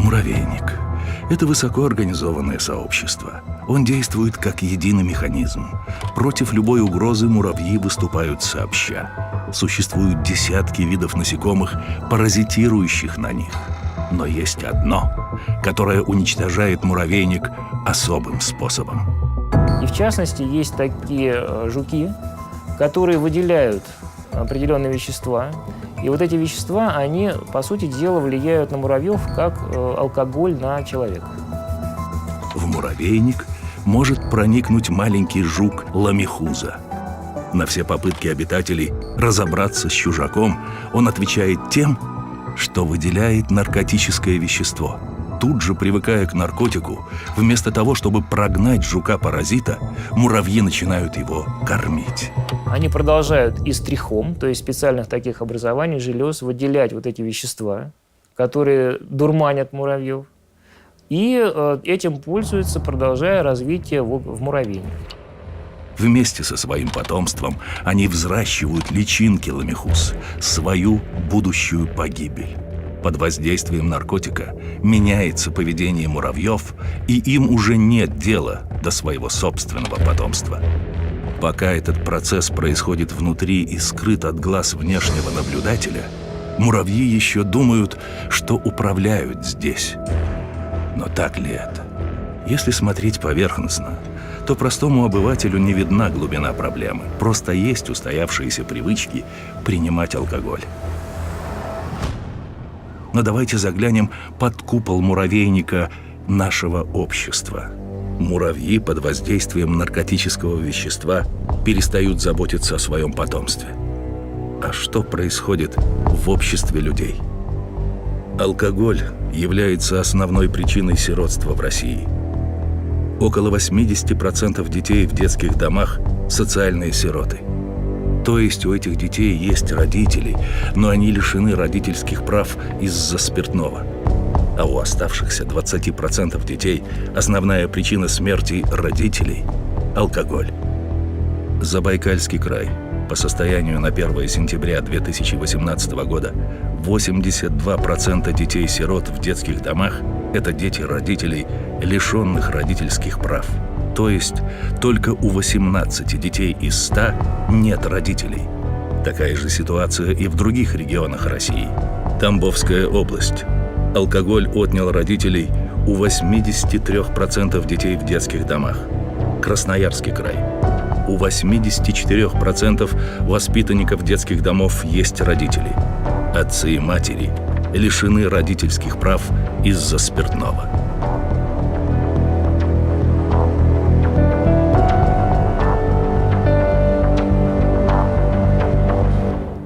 Муравейник – это высокоорганизованное сообщество. Он действует как единый механизм. Против любой угрозы муравьи выступают сообща. Существуют десятки видов насекомых, паразитирующих на них. Но есть одно, которое уничтожает муравейник особым способом. И в частности, есть такие жуки, которые выделяют определенные вещества. И вот эти вещества, они, по сути дела, влияют на муравьев, как алкоголь на человека. В муравейник может проникнуть маленький жук ламихуза. На все попытки обитателей разобраться с чужаком он отвечает тем, что выделяет наркотическое вещество. Тут же, привыкая к наркотику, вместо того, чтобы прогнать жука-паразита, муравьи начинают его кормить. Они продолжают из трихом, то есть специальных таких образований желез, выделять вот эти вещества, которые дурманят муравьев. И этим пользуются, продолжая развитие в муравейнике. Вместе со своим потомством они взращивают личинки ламихуз, свою будущую погибель. Под воздействием наркотика меняется поведение муравьев, и им уже нет дела до своего собственного потомства. Пока этот процесс происходит внутри и скрыт от глаз внешнего наблюдателя, муравьи еще думают, что управляют здесь. Но так ли это? Если смотреть поверхностно, то простому обывателю не видна глубина проблемы. Просто есть устоявшиеся привычки принимать алкоголь. Но давайте заглянем под купол муравейника нашего общества. Муравьи под воздействием наркотического вещества перестают заботиться о своем потомстве. А что происходит в обществе людей? Алкоголь является основной причиной сиротства в России. Около 80% детей в детских домах – социальные сироты. То есть у этих детей есть родители, но они лишены родительских прав из-за спиртного. А у оставшихся 20% детей основная причина смерти родителей – алкоголь. Забайкальский край. По состоянию на 1 сентября 2018 года 82% детей-сирот в детских домах – это дети родителей, лишенных родительских прав. То есть только у 18 детей из 100 нет родителей. Такая же ситуация и в других регионах России. Тамбовская область. Алкоголь отнял родителей у 83% детей в детских домах. Красноярский край. У 84% воспитанников детских домов есть родители. Отцы и матери лишены родительских прав из-за спиртного.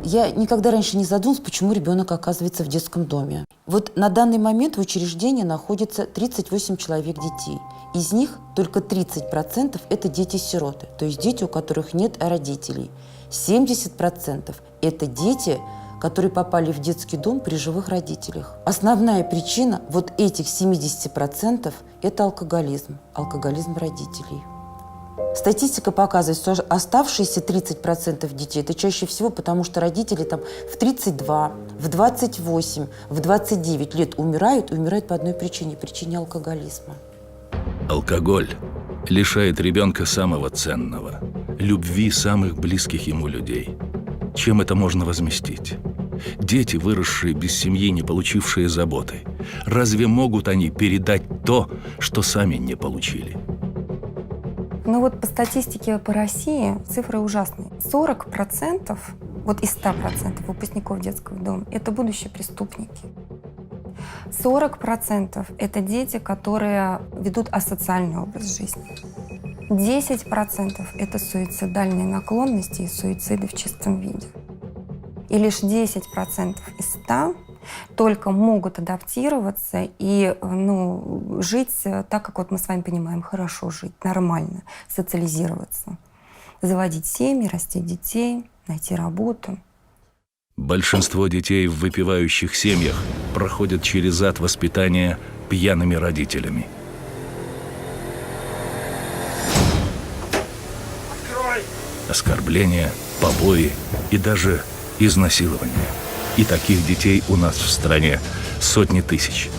Я никогда раньше не задумывалась, почему ребенок оказывается в детском доме. Вот на данный момент в учреждении находится 38 человек детей. Из них только 30% – это дети-сироты, то есть дети, у которых нет родителей. 70% – это дети, которые попали в детский дом при живых родителях. Основная причина вот этих 70% – это алкоголизм родителей. Статистика показывает, что оставшиеся 30% детей – это чаще всего потому, что родители там в 32, в 28, в 29 лет умирают по одной причине – причине алкоголизма. Алкоголь лишает ребенка самого ценного – любви самых близких ему людей. Чем это можно возместить? Дети, выросшие без семьи, не получившие заботы, разве могут они передать то, что сами не получили? Ну вот по статистике по России цифры ужасные. 40% вот из 100% выпускников детского дома – это будущие преступники. 40% – это дети, которые ведут асоциальный образ жизни. 10% – это суицидальные наклонности и суициды в чистом виде. И лишь 10% из 100 только могут адаптироваться и жить так, как вот мы с вами понимаем, хорошо жить, нормально, социализироваться, заводить семьи, растить детей, найти работу. Большинство детей в выпивающих семьях проходят через ад воспитания пьяными родителями. Оскорбления, побои и даже изнасилования. И таких детей у нас в стране сотни тысяч.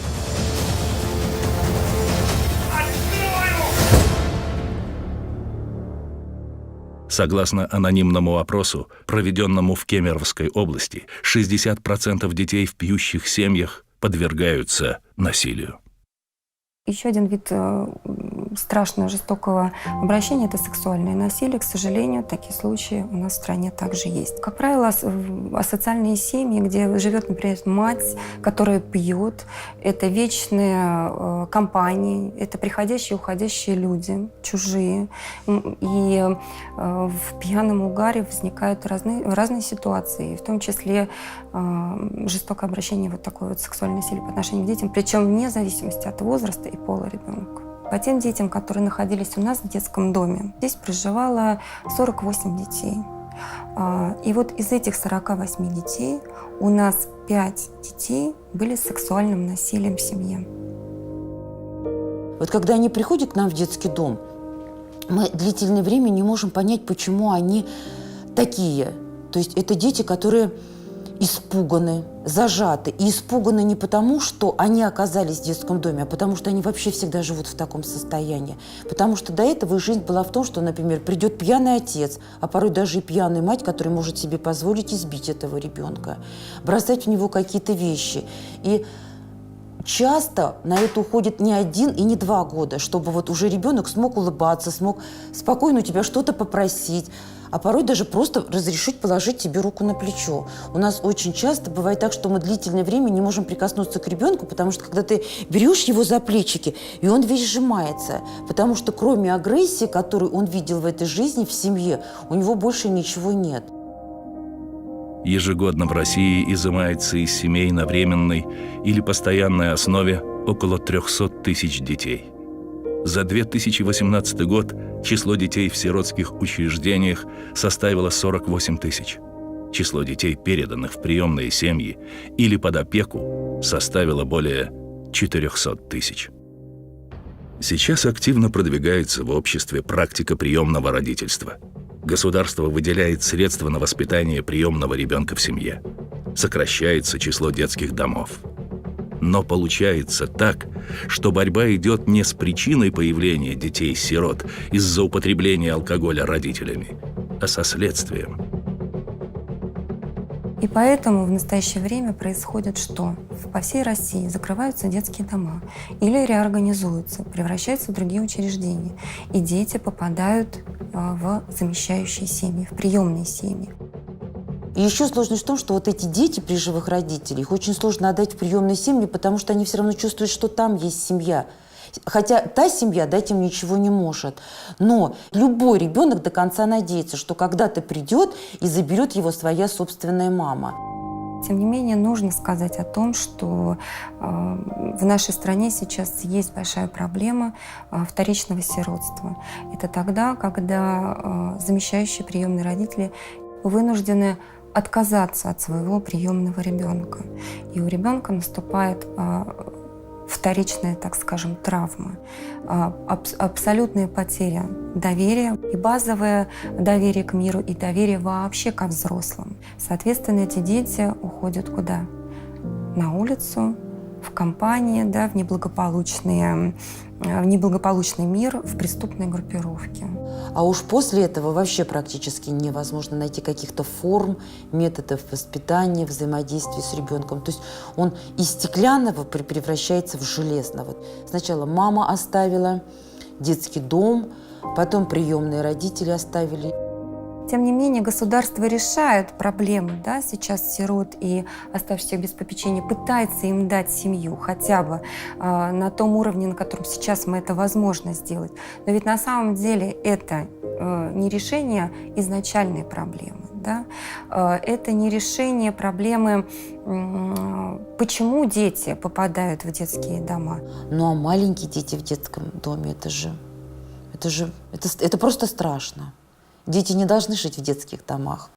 Согласно анонимному опросу, проведенному в Кемеровской области, 60% детей в пьющих семьях подвергаются насилию. Еще один вид страшного жестокого обращения – это сексуальное насилие. К сожалению, такие случаи у нас в стране также есть. Как правило, асоциальные семьи, где живет, например, мать, которая пьет, это вечные компании, это приходящие и уходящие люди, чужие. И в пьяном угаре возникают разные ситуации, в том числе жестокое обращение, вот такое вот сексуальное насилие по отношению к детям, причем вне зависимости от возраста и пола ребенка. По тем детям, которые находились у нас в детском доме, здесь проживало 48 детей. И вот из этих 48 детей у нас 5 детей были с сексуальным насилием в семье. Вот когда они приходят к нам в детский дом, мы длительное время не можем понять, почему они такие. То есть это дети, которые испуганы, зажаты. И испуганы не потому, что они оказались в детском доме, а потому что они вообще всегда живут в таком состоянии. Потому что до этого их жизнь была в том, что, например, придет пьяный отец, а порой даже и пьяная мать, которая может себе позволить избить этого ребенка, бросать в него какие-то вещи. И часто на это уходит не 1 и не 2 года, чтобы вот уже ребенок смог улыбаться, смог спокойно у тебя что-то попросить, а порой даже просто разрешить положить тебе руку на плечо. У нас очень часто бывает так, что мы длительное время не можем прикоснуться к ребенку, потому что когда ты берешь его за плечики, и он весь сжимается, потому что кроме агрессии, которую он видел в этой жизни, в семье, у него больше ничего нет. Ежегодно в России изымается из семей на временной или постоянной основе около 300 тысяч детей. За 2018 год число детей в сиротских учреждениях составило 48 тысяч. Число детей, переданных в приемные семьи или под опеку, составило более 400 тысяч. Сейчас активно продвигается в обществе практика приемного родительства. Государство выделяет средства на воспитание приемного ребенка в семье. Сокращается число детских домов. Но получается так, что борьба идет не с причиной появления детей-сирот из-за употребления алкоголя родителями, а со следствием. И поэтому в настоящее время происходит что? По всей России закрываются детские дома или реорганизуются, превращаются в другие учреждения. И дети попадают в замещающие семьи, в приемные семьи. И еще сложность в том, что вот эти дети при живых родителях, их очень сложно отдать в приемные семьи, потому что они все равно чувствуют, что там есть семья. Хотя та семья дать им ничего не может. Но любой ребенок до конца надеется, что когда-то придет и заберет его своя собственная мама. Тем не менее, нужно сказать о том, что в нашей стране сейчас есть большая проблема вторичного сиротства. Это тогда, когда замещающие приемные родители вынуждены отказаться от своего приемного ребенка. И у ребенка наступает вторичная, так скажем, травма, абсолютная потеря доверия, и базовое доверие к миру, и доверие вообще ко взрослым. Соответственно, эти дети уходят куда? На улицу, в компании, да, в неблагополучный мир, в преступные группировки. А уж после этого вообще практически невозможно найти каких-то форм, методов воспитания, взаимодействия с ребенком. То есть он из стеклянного превращается в железного. Сначала мама оставила детский дом, потом приемные родители оставили. Тем не менее, государство решает проблемы, да, сейчас сирот и оставшихся без попечения, пытается им дать семью хотя бы на том уровне, на котором сейчас мы это возможно сделать. Но ведь на самом деле это не решение изначальной проблемы. Да? Это не решение проблемы, почему дети попадают в детские дома. Ну а маленькие дети в детском доме, это просто страшно. Дети не должны жить в детских домах.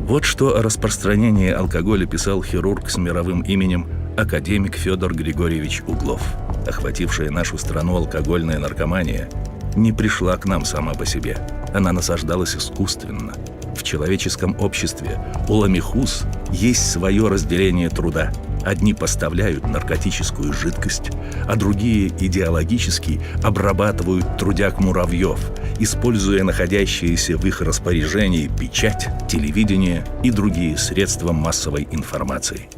Вот что о распространении алкоголя писал хирург с мировым именем академик Федор Григорьевич Углов. Охватившая нашу страну алкогольная наркомания не пришла к нам сама по себе. Она насаждалась искусственно. В человеческом обществе у ламихус есть свое разделение труда. Одни поставляют наркотическую жидкость, а другие идеологически обрабатывают трудяг муравьев используя находящиеся в их распоряжении печать, телевидение и другие средства массовой информации.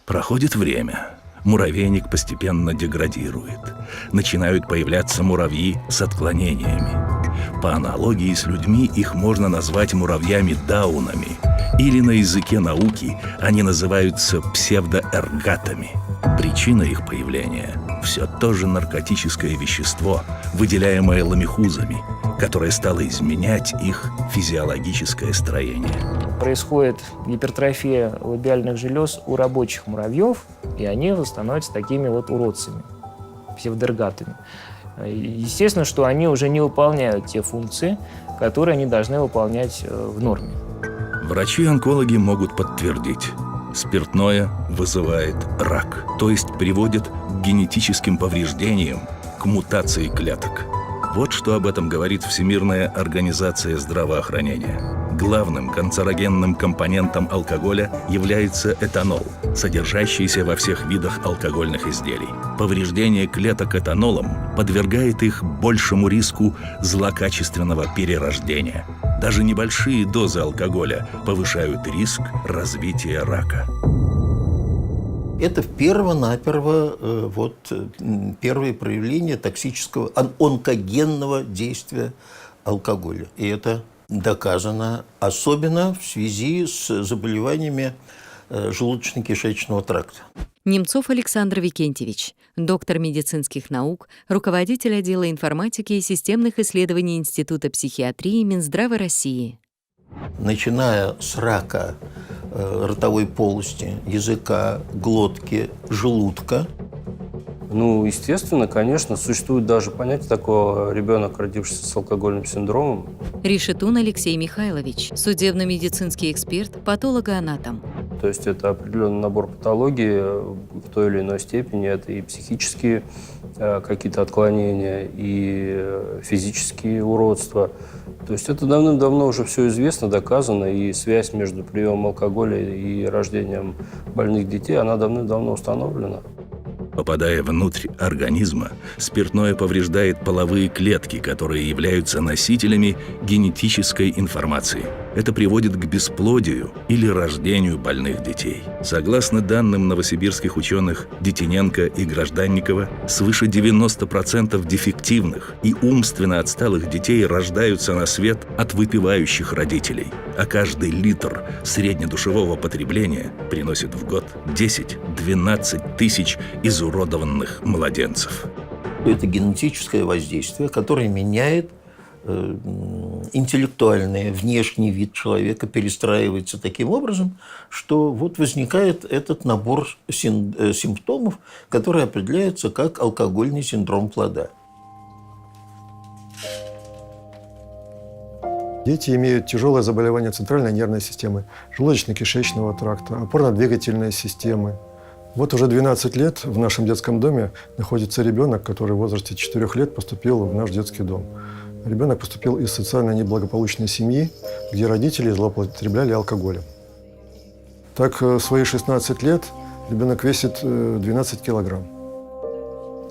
Проходит время. Муравейник постепенно деградирует. Начинают появляться муравьи с отклонениями. По аналогии с людьми их можно назвать муравьями-даунами. Или на языке науки они называются псевдоэргатами. Причина их появления – все то же наркотическое вещество, выделяемое ламихузами, которое стало изменять их физиологическое строение. Происходит гипертрофия лабиальных желез у рабочих муравьев, и они становятся такими вот уродцами, псевдоэргатами. Естественно, что они уже не выполняют те функции, которые они должны выполнять в норме. Врачи-онкологи могут подтвердить: спиртное вызывает рак, то есть приводит к генетическим повреждениям, к мутации клеток. Вот что об этом говорит Всемирная организация здравоохранения. Главным канцерогенным компонентом алкоголя является этанол, содержащийся во всех видах алкогольных изделий. Повреждение клеток этанолом подвергает их большему риску злокачественного перерождения. Даже небольшие дозы алкоголя повышают риск развития рака. Это перво-наперво первые проявления токсического, онкогенного действия алкоголя. И это доказано особенно в связи с заболеваниями желудочно-кишечного тракта. Немцов Александр Викентьевич, доктор медицинских наук, руководитель отдела информатики и системных исследований Института психиатрии Минздрава России. Начиная с рака ротовой полости, языка, глотки, желудка. Ну, естественно, конечно, существует даже понятие такого: ребенок, родившийся с алкогольным синдромом. Решетун Алексей Михайлович, судебно-медицинский эксперт, патологоанатом. То есть это определенный набор патологий в той или иной степени. Это и психические какие-то отклонения, и физические уродства. То есть это давным-давно уже все известно, доказано, и связь между приемом алкоголя и рождением больных детей, она давным-давно установлена. Попадая внутрь организма, спиртное повреждает половые клетки, которые являются носителями генетической информации. Это приводит к бесплодию или рождению больных детей. Согласно данным новосибирских ученых Детиненко и Гражданникова, свыше 90% дефективных и умственно отсталых детей рождаются на свет от выпивающих родителей, а каждый литр среднедушевого потребления приносит в год 10-12 тысяч изуродованных младенцев. Это генетическое воздействие, которое меняет интеллектуальный, внешний вид человека, перестраивается таким образом, что вот возникает этот набор симптомов, который определяется как алкогольный синдром плода. Дети имеют тяжелое заболевание центральной нервной системы, желудочно-кишечного тракта, опорно-двигательной системы. Вот уже 12 лет в нашем детском доме находится ребенок, который в возрасте 4 лет поступил в наш детский дом. Ребенок поступил из социально неблагополучной семьи, где родители злоупотребляли алкоголем. Так, в свои 16 лет ребенок весит 12 килограмм.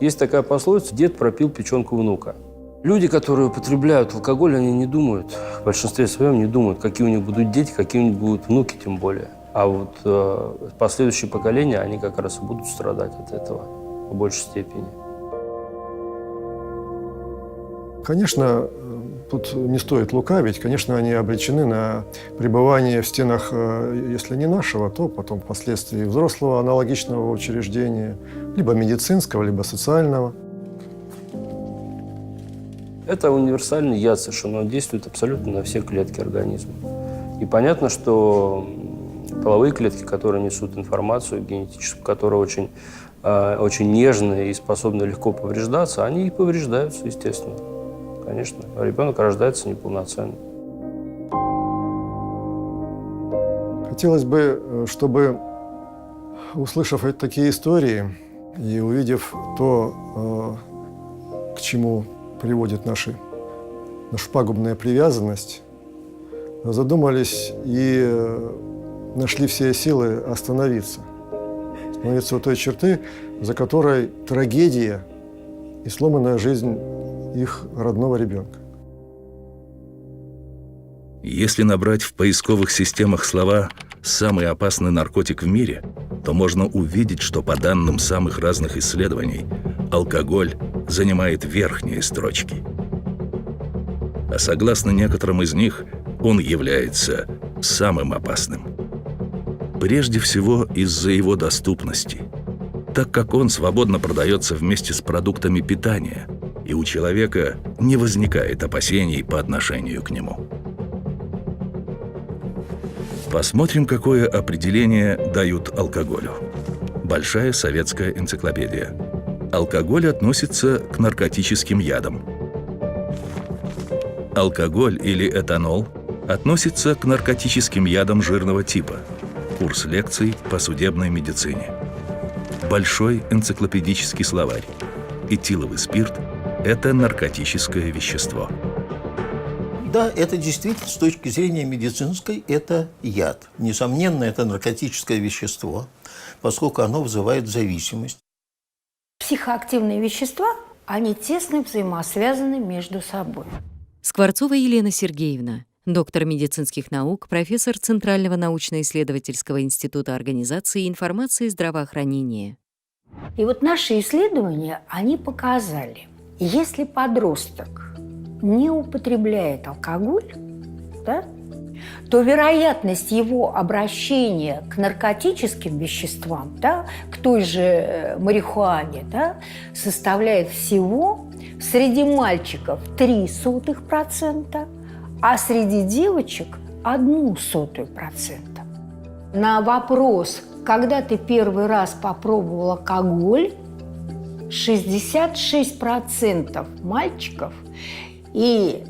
Есть такая пословица: дед пропил печенку внука. Люди, которые употребляют алкоголь, они не думают, в большинстве своем не думают, какие у них будут дети, какие у них будут внуки тем более. А вот последующие поколения, они как раз и будут страдать от этого в большей степени. Конечно, тут не стоит лукавить. Конечно, они обречены на пребывание в стенах, если не нашего, то потом впоследствии взрослого аналогичного учреждения, либо медицинского, либо социального. Это универсальный яд совершенно, он действует абсолютно на все клетки организма. И понятно, что половые клетки, которые несут информацию генетическую, которая очень, очень нежная и способна легко повреждаться, они и повреждаются, естественно. Конечно, ребенок рождается неполноценным. Хотелось бы, чтобы, услышав такие истории и увидев то, к чему приводит нашу пагубная привязанность, задумались и нашли все силы остановиться у той черты, за которой трагедия и сломанная жизнь их родного ребенка. Если набрать в поисковых системах слова «самый опасный наркотик в мире», то можно увидеть, что по данным самых разных исследований, алкоголь занимает верхние строчки. А согласно некоторым из них, он является самым опасным. Прежде всего из-за его доступности, так как он свободно продается вместе с продуктами питания, и у человека не возникает опасений по отношению к нему. Посмотрим, какое определение дают алкоголю. Большая советская энциклопедия. Алкоголь относится к наркотическим ядам. Алкоголь или этанол относится к наркотическим ядам жирного типа. Курс лекций по судебной медицине. Большой энциклопедический словарь. Этиловый спирт – это наркотическое вещество. Да, это действительно, с точки зрения медицинской, это яд. Несомненно, это наркотическое вещество, поскольку оно вызывает зависимость. Психоактивные вещества, они тесно взаимосвязаны между собой. Скворцова Елена Сергеевна, доктор медицинских наук, профессор Центрального научно-исследовательского института организации информации и здравоохранения. И вот наши исследования, они показали, если подросток не употребляет алкоголь, да, то вероятность его обращения к наркотическим веществам, да, к той же марихуане, да, составляет всего среди мальчиков 0,03%, а среди девочек 0,01%. На вопрос, когда ты первый раз попробовал алкоголь, 66% мальчиков и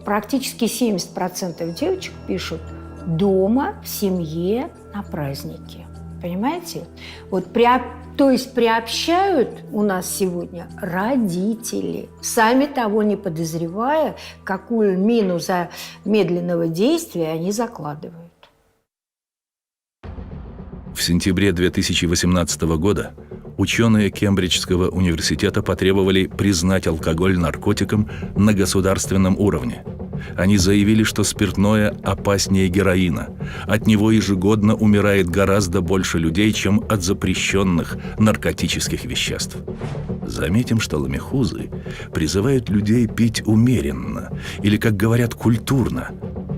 практически 70% девочек пишут дома, в семье, на празднике. Понимаете? Вот то есть приобщают у нас сегодня родители, сами того не подозревая, какую мину замедленного действия они закладывают. В сентябре 2018 года ученые Кембриджского университета потребовали признать алкоголь наркотиком на государственном уровне. Они заявили, что спиртное опаснее героина. От него ежегодно умирает гораздо больше людей, чем от запрещенных наркотических веществ. Заметим, что ламехузы призывают людей пить умеренно, или, как говорят, культурно.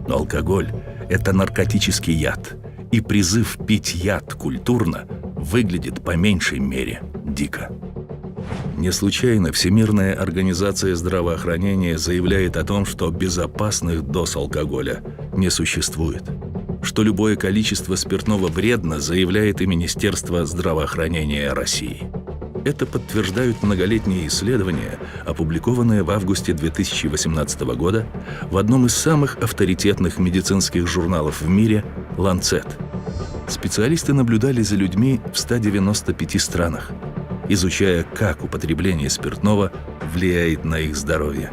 Но алкоголь – это наркотический яд, и призыв пить яд культурно выглядит по меньшей мере дико. Не случайно Всемирная организация здравоохранения заявляет о том, что безопасных доз алкоголя не существует. Что любое количество спиртного вредно, заявляет и Министерство здравоохранения России. Это подтверждают многолетние исследования, опубликованные в августе 2018 года в одном из самых авторитетных медицинских журналов в мире «Lancet». Специалисты наблюдали за людьми в 195 странах, изучая, как употребление спиртного влияет на их здоровье.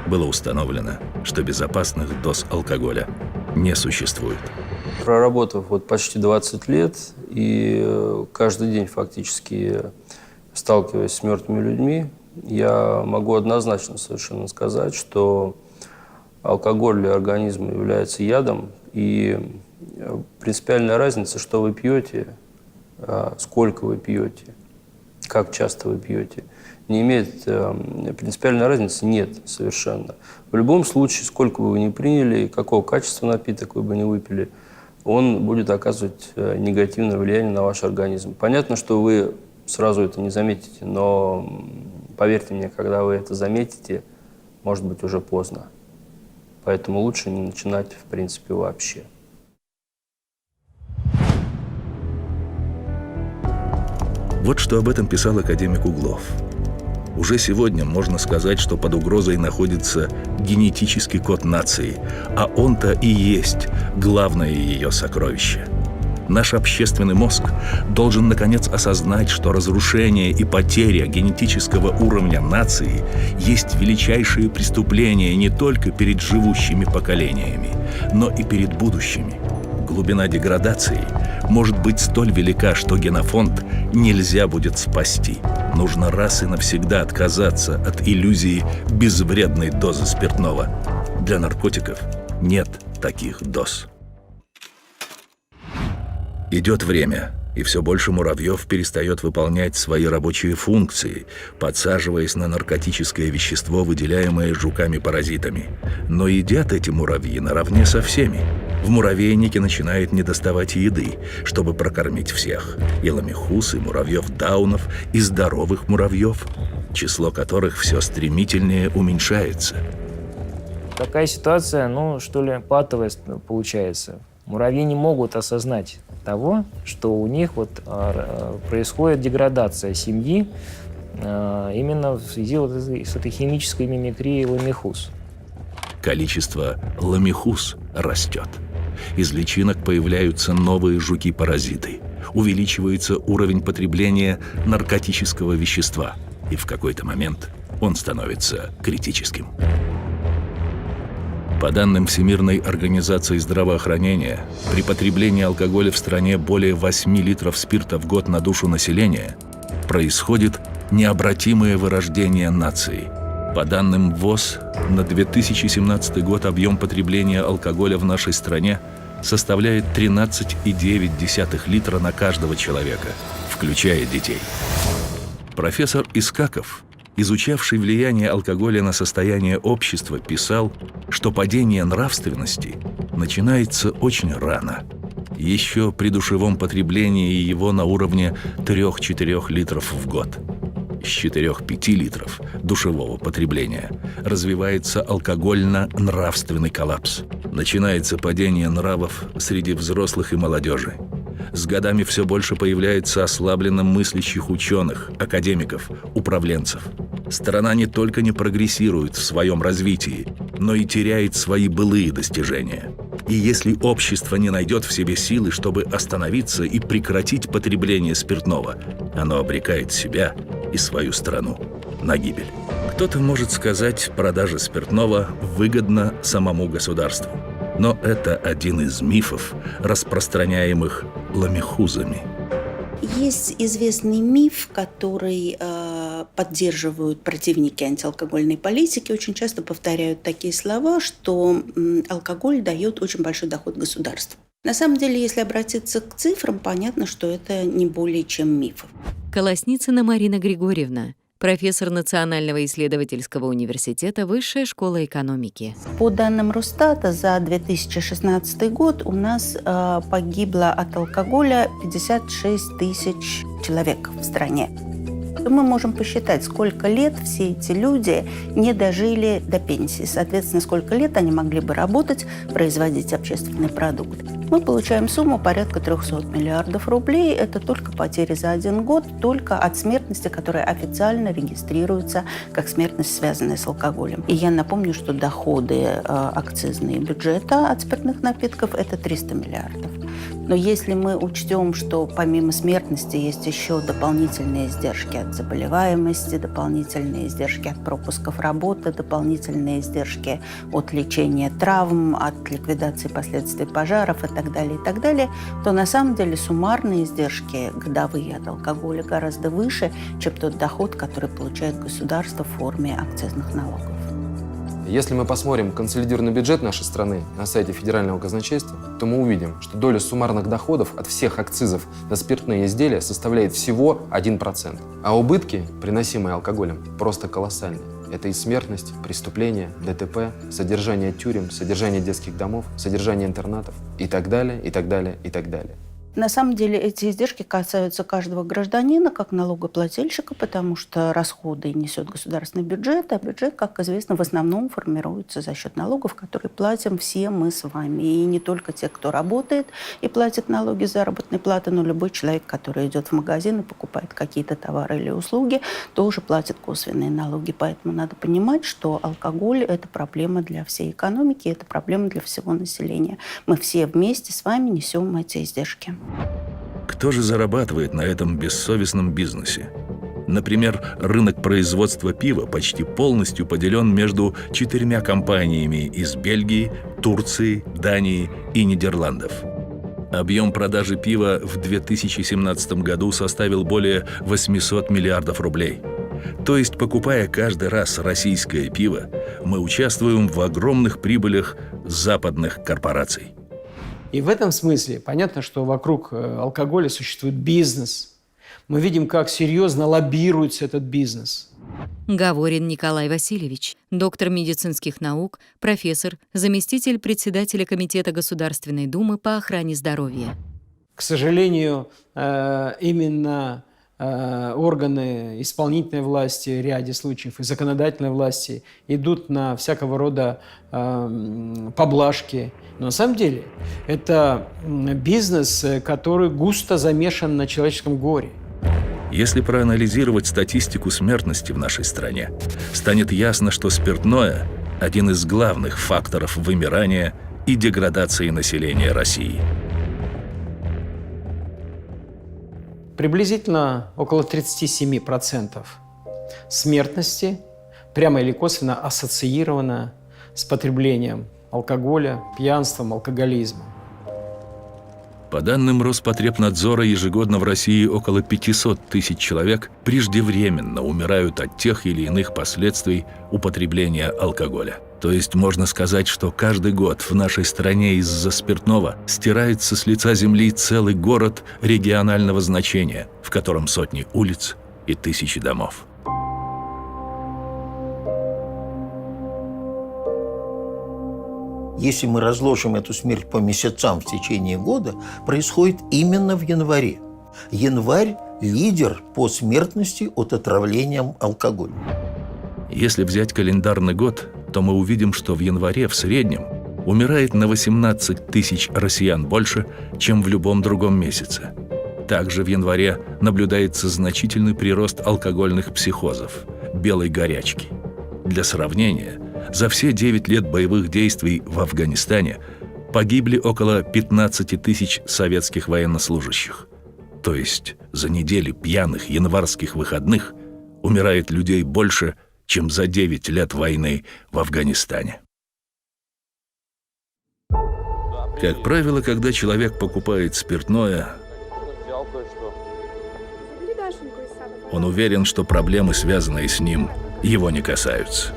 Было установлено, что безопасных доз алкоголя не существует. Проработав почти 20 лет и каждый день фактически сталкиваясь с мертвыми людьми, я могу однозначно совершенно сказать, что алкоголь для организма является ядом, и принципиальная разница, что вы пьете, сколько вы пьете, как часто вы пьете, не имеет принципиальной разницы, нет совершенно. В любом случае, сколько бы вы ни приняли, какого качества напиток вы бы не выпили, он будет оказывать негативное влияние на ваш организм. Понятно, что вы сразу это не заметите, но поверьте мне, когда вы это заметите, может быть уже поздно. Поэтому лучше не начинать, в принципе, вообще. Вот что об этом писал академик Углов. Уже сегодня можно сказать, что под угрозой находится генетический код нации, а он-то и есть главное ее сокровище. Наш общественный мозг должен, наконец, осознать, что разрушение и потеря генетического уровня нации есть величайшее преступление не только перед живущими поколениями, но и перед будущими. глубина деградации может быть столь велика, что генофонд нельзя будет спасти. Нужно раз и навсегда отказаться от иллюзии безвредной дозы спиртного. Для наркотиков нет таких доз. Идет время, и все больше муравьев перестает выполнять свои рабочие функции, подсаживаясь на наркотическое вещество, выделяемое жуками-паразитами. Но едят эти муравьи наравне со всеми. В муравейнике начинает недоставать еды, чтобы прокормить всех. И ламихус, и муравьев-даунов, и здоровых муравьев, число которых все стремительнее уменьшается. Такая ситуация, патовая получается. Муравьи не могут осознать того, что у них происходит деградация семьи именно в связи с этой химической мимикрией ламихус. Количество ламихус растет. Из личинок появляются новые жуки-паразиты. Увеличивается уровень потребления наркотического вещества. И в какой-то момент он становится критическим. По данным Всемирной организации здравоохранения, при потреблении алкоголя в стране более 8 литров спирта в год на душу населения происходит необратимое вырождение нации. По данным ВОЗ, на 2017 год объем потребления алкоголя в нашей стране составляет 13,9 литра на каждого человека, включая детей. Профессор Искаков, изучавший влияние алкоголя на состояние общества, писал, что падение нравственности начинается очень рано. Еще при душевом потреблении его на уровне 3-4 литров в год. С 4-5 литров душевого потребления развивается алкогольно-нравственный коллапс. Начинается падение нравов среди взрослых и молодежи. С годами все больше появляется ослабленно мыслящих ученых, академиков, управленцев. Страна не только не прогрессирует в своем развитии, но и теряет свои былые достижения. И если общество не найдет в себе силы, чтобы остановиться и прекратить потребление спиртного, оно обрекает себя и свою страну на гибель. Кто-то может сказать, продажа спиртного выгодна самому государству. Но это один из мифов, распространяемых ламихузами. Есть известный миф, который поддерживают противники антиалкогольной политики. Очень часто повторяют такие слова, что алкоголь дает очень большой доход государству. На самом деле, если обратиться к цифрам, понятно, что это не более чем миф. Колосницына Марина Григорьевна, профессор Национального исследовательского университета, Высшая школа экономики. По данным Росстата, за 2016 год у нас погибло от алкоголя 56 тысяч человек в стране. Мы можем посчитать, сколько лет все эти люди не дожили до пенсии. Соответственно, сколько лет они могли бы работать, производить общественный продукт. Мы получаем сумму порядка 300 миллиардов рублей. Это только потери за один год, только от смертности, которая официально регистрируется как смертность, связанная с алкоголем. И я напомню, что доходы акцизные бюджета от спиртных напитков – это 300 миллиардов. Но если мы учтем, что помимо смертности есть еще дополнительные издержки от заболеваемости, дополнительные издержки от пропусков работы, дополнительные издержки от лечения травм, от ликвидации последствий пожаров и так далее, то на самом деле суммарные издержки годовые от алкоголя гораздо выше, чем тот доход, который получает государство в форме акцизных налогов. Если мы посмотрим консолидированный бюджет нашей страны на сайте Федерального казначейства, то мы увидим, что доля суммарных доходов от всех акцизов на спиртные изделия составляет всего 1%. А убытки, приносимые алкоголем, просто колоссальные. Это и смертность, преступления, ДТП, содержание тюрем, содержание детских домов, содержание интернатов и так далее, и так далее, и так далее. На самом деле эти издержки касаются каждого гражданина как налогоплательщика, потому что расходы несет государственный бюджет, а бюджет, как известно, в основном формируется за счет налогов, которые платим все мы с вами. И не только те, кто работает и платит налоги заработной платы, но любой человек, который идет в магазин и покупает какие-то товары или услуги, тоже платит косвенные налоги. Поэтому надо понимать, что алкоголь – это проблема для всей экономики, это проблема для всего населения. Мы все вместе с вами несем эти издержки. Кто же зарабатывает на этом бессовестном бизнесе? Например, рынок производства пива почти полностью поделен между 4 компаниями из Бельгии, Турции, Дании и Нидерландов. Объем продажи пива в 2017 году составил более 800 миллиардов рублей. То есть, покупая каждый раз российское пиво, мы участвуем в огромных прибылях западных корпораций. И в этом смысле понятно, что вокруг алкоголя существует бизнес. Мы видим, как серьезно лоббируется этот бизнес. Гаворин Николай Васильевич, доктор медицинских наук, профессор, заместитель председателя Комитета Государственной Думы по охране здоровья. К сожалению, именно органы исполнительной власти в ряде случаев и законодательной власти идут на всякого рода поблажки. Но на самом деле это бизнес, который густо замешан на человеческом горе. Если проанализировать статистику смертности в нашей стране, станет ясно, что спиртное – один из главных факторов вымирания и деградации населения России. Приблизительно около 37% смертности прямо или косвенно ассоциировано с потреблением алкоголя, пьянством, алкоголизмом. По данным Роспотребнадзора, ежегодно в России около 500 тысяч человек преждевременно умирают от тех или иных последствий употребления алкоголя. То есть можно сказать, что каждый год в нашей стране из-за спиртного стирается с лица земли целый город регионального значения, в котором сотни улиц и тысячи домов. Если мы разложим эту смерть по месяцам в течение года, происходит именно в январе. Январь – лидер по смертности от отравления алкоголем. Если взять календарный год, то мы увидим, что в январе в среднем умирает на 18 тысяч россиян больше, чем в любом другом месяце. Также в январе наблюдается значительный прирост алкогольных психозов, белой горячки. Для сравнения, за все 9 лет боевых действий в Афганистане погибли около 15 тысяч советских военнослужащих. То есть за неделю пьяных январских выходных умирает людей больше, чем за 9 лет войны в Афганистане. Как правило, когда человек покупает спиртное, он уверен, что проблемы, связанные с ним, его не касаются.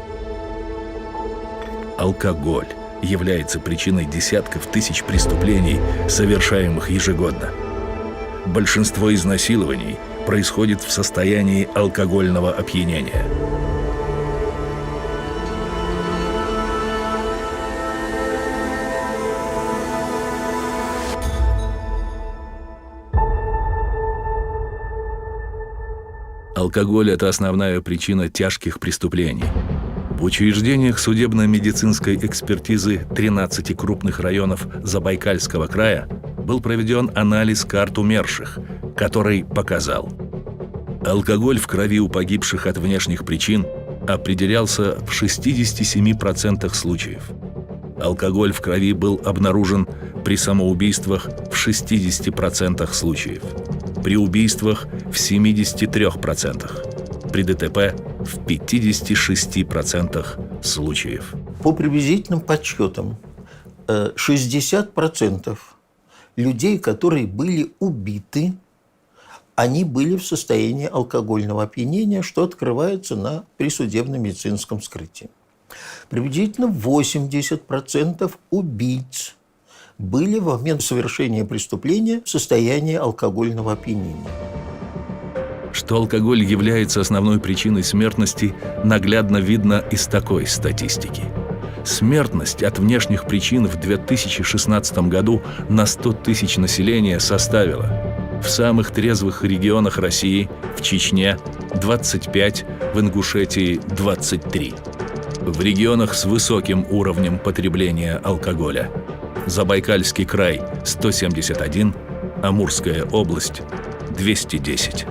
Алкоголь является причиной десятков тысяч преступлений, совершаемых ежегодно. Большинство изнасилований происходит в состоянии алкогольного опьянения. Алкоголь – это основная причина тяжких преступлений. В учреждениях судебно-медицинской экспертизы 13 крупных районов Забайкальского края был проведен анализ карт умерших, который показал: алкоголь в крови у погибших от внешних причин определялся в 67% случаев. Алкоголь в крови был обнаружен при самоубийствах в 60% случаев, при убийствах в 73%, при ДТП в 56% случаев. По приблизительным подсчетам, 60% людей, которые были убиты, они были в состоянии алкогольного опьянения, что открывается на присудебно-медицинском вскрытии. Приблизительно 80% убийц были во момент совершения преступления в состоянии алкогольного опьянения. Что алкоголь является основной причиной смертности, наглядно видно из такой статистики. Смертность от внешних причин в 2016 году на 100 тысяч населения составила: в самых трезвых регионах России, в Чечне – 25, в Ингушетии – 23. В регионах с высоким уровнем потребления алкоголя – Забайкальский край – 171, Амурская область – 210.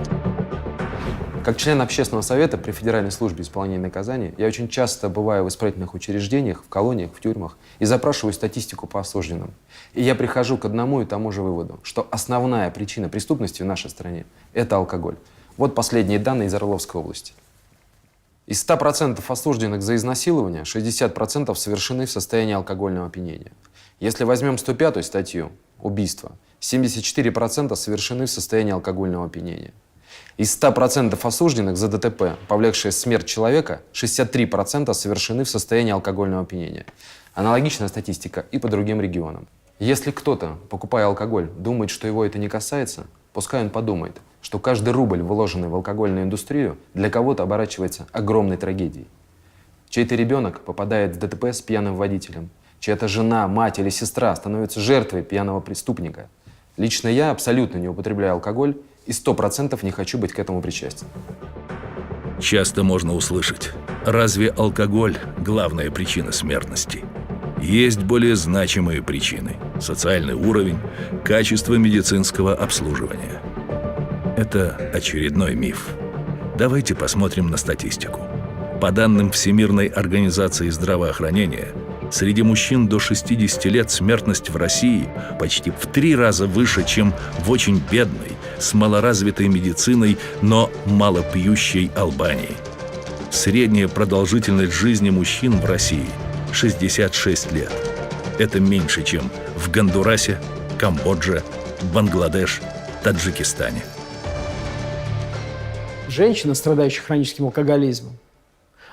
Как член Общественного совета при Федеральной службе исполнения наказаний, я очень часто бываю в исправительных учреждениях, в колониях, в тюрьмах и запрашиваю статистику по осужденным. И я прихожу к одному и тому же выводу, что основная причина преступности в нашей стране – это алкоголь. Вот последние данные из Орловской области. Из 100% осужденных за изнасилование 60% совершены в состоянии алкогольного опьянения. Если возьмем 105-ю статью – убийство, 74% совершены в состоянии алкогольного опьянения. Из 100% осужденных за ДТП, повлекшие смерть человека, 63% совершены в состоянии алкогольного опьянения. Аналогичная статистика и по другим регионам. Если кто-то, покупая алкоголь, думает, что его это не касается, пускай он подумает, что каждый рубль, вложенный в алкогольную индустрию, для кого-то оборачивается огромной трагедией. Чей-то ребенок попадает в ДТП с пьяным водителем, чья-то жена, мать или сестра становится жертвой пьяного преступника. Лично я абсолютно не употребляю алкоголь и 100% не хочу быть к этому причастен. Часто можно услышать: разве алкоголь – главная причина смертности? Есть более значимые причины – социальный уровень, качество медицинского обслуживания. Это очередной миф. Давайте посмотрим на статистику. По данным Всемирной организации здравоохранения, среди мужчин до 60 лет смертность в России почти в 3 раза выше, чем в очень бедной, с малоразвитой медициной, но малопьющей Албании. Средняя продолжительность жизни мужчин в России – 66 лет. Это меньше, чем в Гондурасе, Камбодже, Бангладеш, Таджикистане. Женщина, страдающая хроническим алкоголизмом,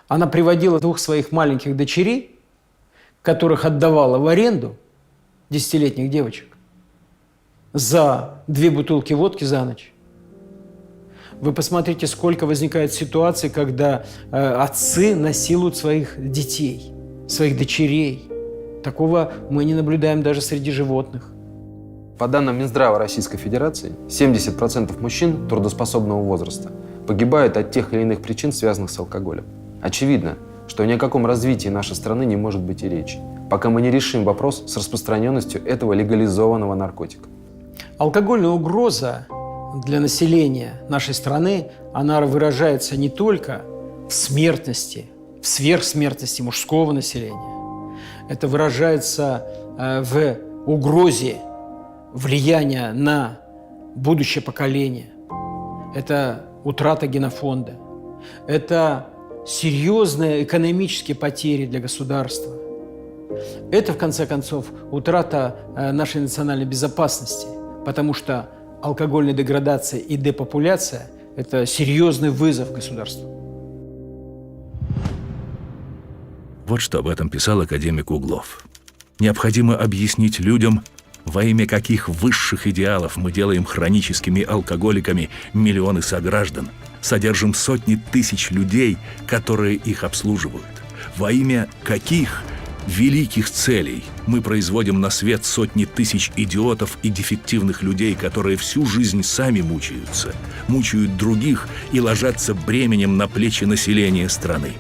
она приводила 2 своих маленьких дочерей, которых отдавала в аренду, 10-летних девочек, за 2 бутылки водки за ночь. Вы посмотрите, сколько возникает ситуаций, когда отцы насилуют своих детей, своих дочерей. Такого мы не наблюдаем даже среди животных. По данным Минздрава Российской Федерации, 70% мужчин трудоспособного возраста погибают от тех или иных причин, связанных с алкоголем. Очевидно, что ни о каком развитии нашей страны не может быть и речи, пока мы не решим вопрос с распространенностью этого легализованного наркотика. Алкогольная угроза для населения нашей страны, она выражается не только в смертности, в сверхсмертности мужского населения. Это выражается в угрозе влияния на будущее поколение. Это утрата генофонда. Это серьезные экономические потери для государства. Это, в конце концов, утрата нашей национальной безопасности, потому что алкогольная деградация и депопуляция – это серьезный вызов государству. Вот что об этом писал академик Углов. Необходимо объяснить людям, во имя каких высших идеалов мы делаем хроническими алкоголиками миллионы сограждан, содержим сотни тысяч людей, которые их обслуживают. Во имя каких великих целей мы производим на свет сотни тысяч идиотов и дефективных людей, которые всю жизнь сами мучаются, мучают других и ложатся бременем на плечи населения страны.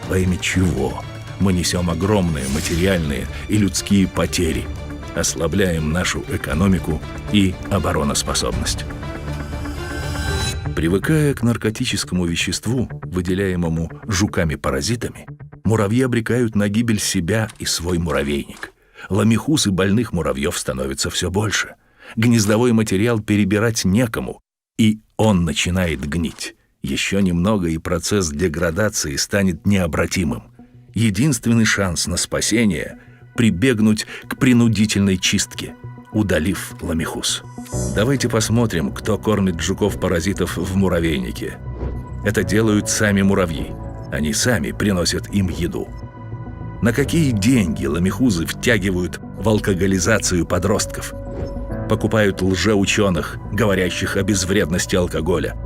Во имя чего мы несем огромные материальные и людские потери, ослабляем нашу экономику и обороноспособность. Привыкая к наркотическому веществу, выделяемому жуками-паразитами, муравьи обрекают на гибель себя и свой муравейник. Ламихус и больных муравьев становится все больше. Гнездовой материал перебирать некому, и он начинает гнить. Еще немного, и процесс деградации станет необратимым. Единственный шанс на спасение – прибегнуть к принудительной чистке, удалив ламихус. Давайте посмотрим, кто кормит жуков-паразитов в муравейнике. Это делают сами муравьи. Они сами приносят им еду. На какие деньги ламихузы втягивают в алкоголизацию подростков? Покупают лжеученых, говорящих о безвредности алкоголя.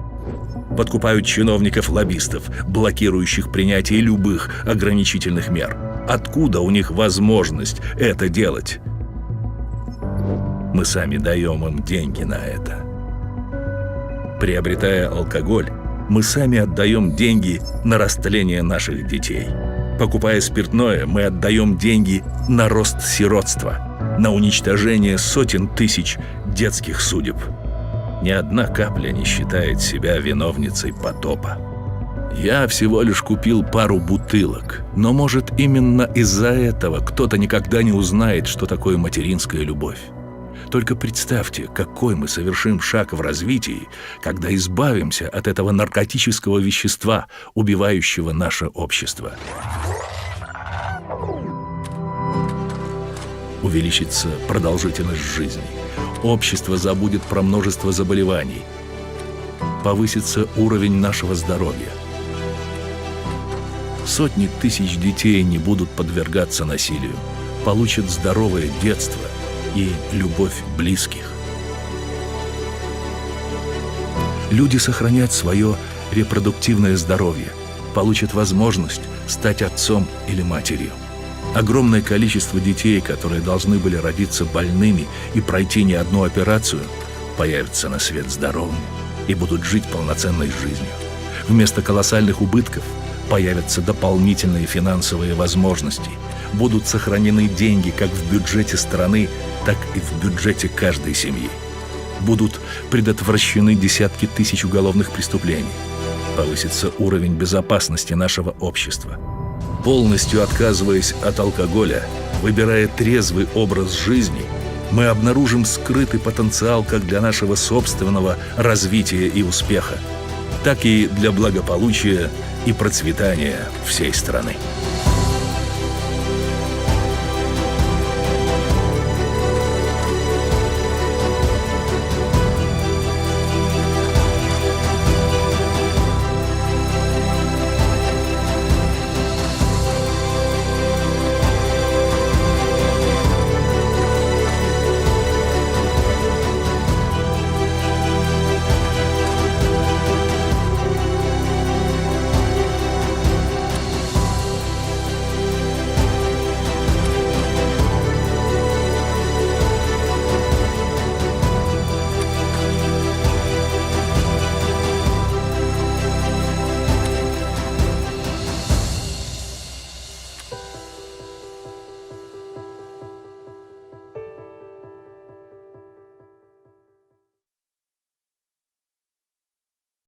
Подкупают чиновников-лоббистов, блокирующих принятие любых ограничительных мер. Откуда у них возможность это делать? Мы сами даем им деньги на это. Приобретая алкоголь, мы сами отдаем деньги на растление наших детей. Покупая спиртное, мы отдаем деньги на рост сиротства, на уничтожение сотен тысяч детских судеб. Ни одна капля не считает себя виновницей потопа. Я всего лишь купил пару бутылок, но, может, именно из-за этого кто-то никогда не узнает, что такое материнская любовь. Только представьте, какой мы совершим шаг в развитии, когда избавимся от этого наркотического вещества, убивающего наше общество. увеличится продолжительность жизни. Общество забудет про множество заболеваний. Повысится уровень нашего здоровья. Сотни тысяч детей не будут подвергаться насилию, получат здоровое детство и любовь близких. Люди сохранят свое репродуктивное здоровье, получат возможность стать отцом или матерью. Огромное количество детей, которые должны были родиться больными и пройти не одну операцию, появятся на свет здоровыми и будут жить полноценной жизнью. Вместо колоссальных убытков появятся дополнительные финансовые возможности. Будут сохранены деньги как в бюджете страны, так и в бюджете каждой семьи. Будут предотвращены десятки тысяч уголовных преступлений. Повысится уровень безопасности нашего общества. Полностью отказываясь от алкоголя, выбирая трезвый образ жизни, мы обнаружим скрытый потенциал как для нашего собственного развития и успеха, так и для благополучия и процветания всей страны.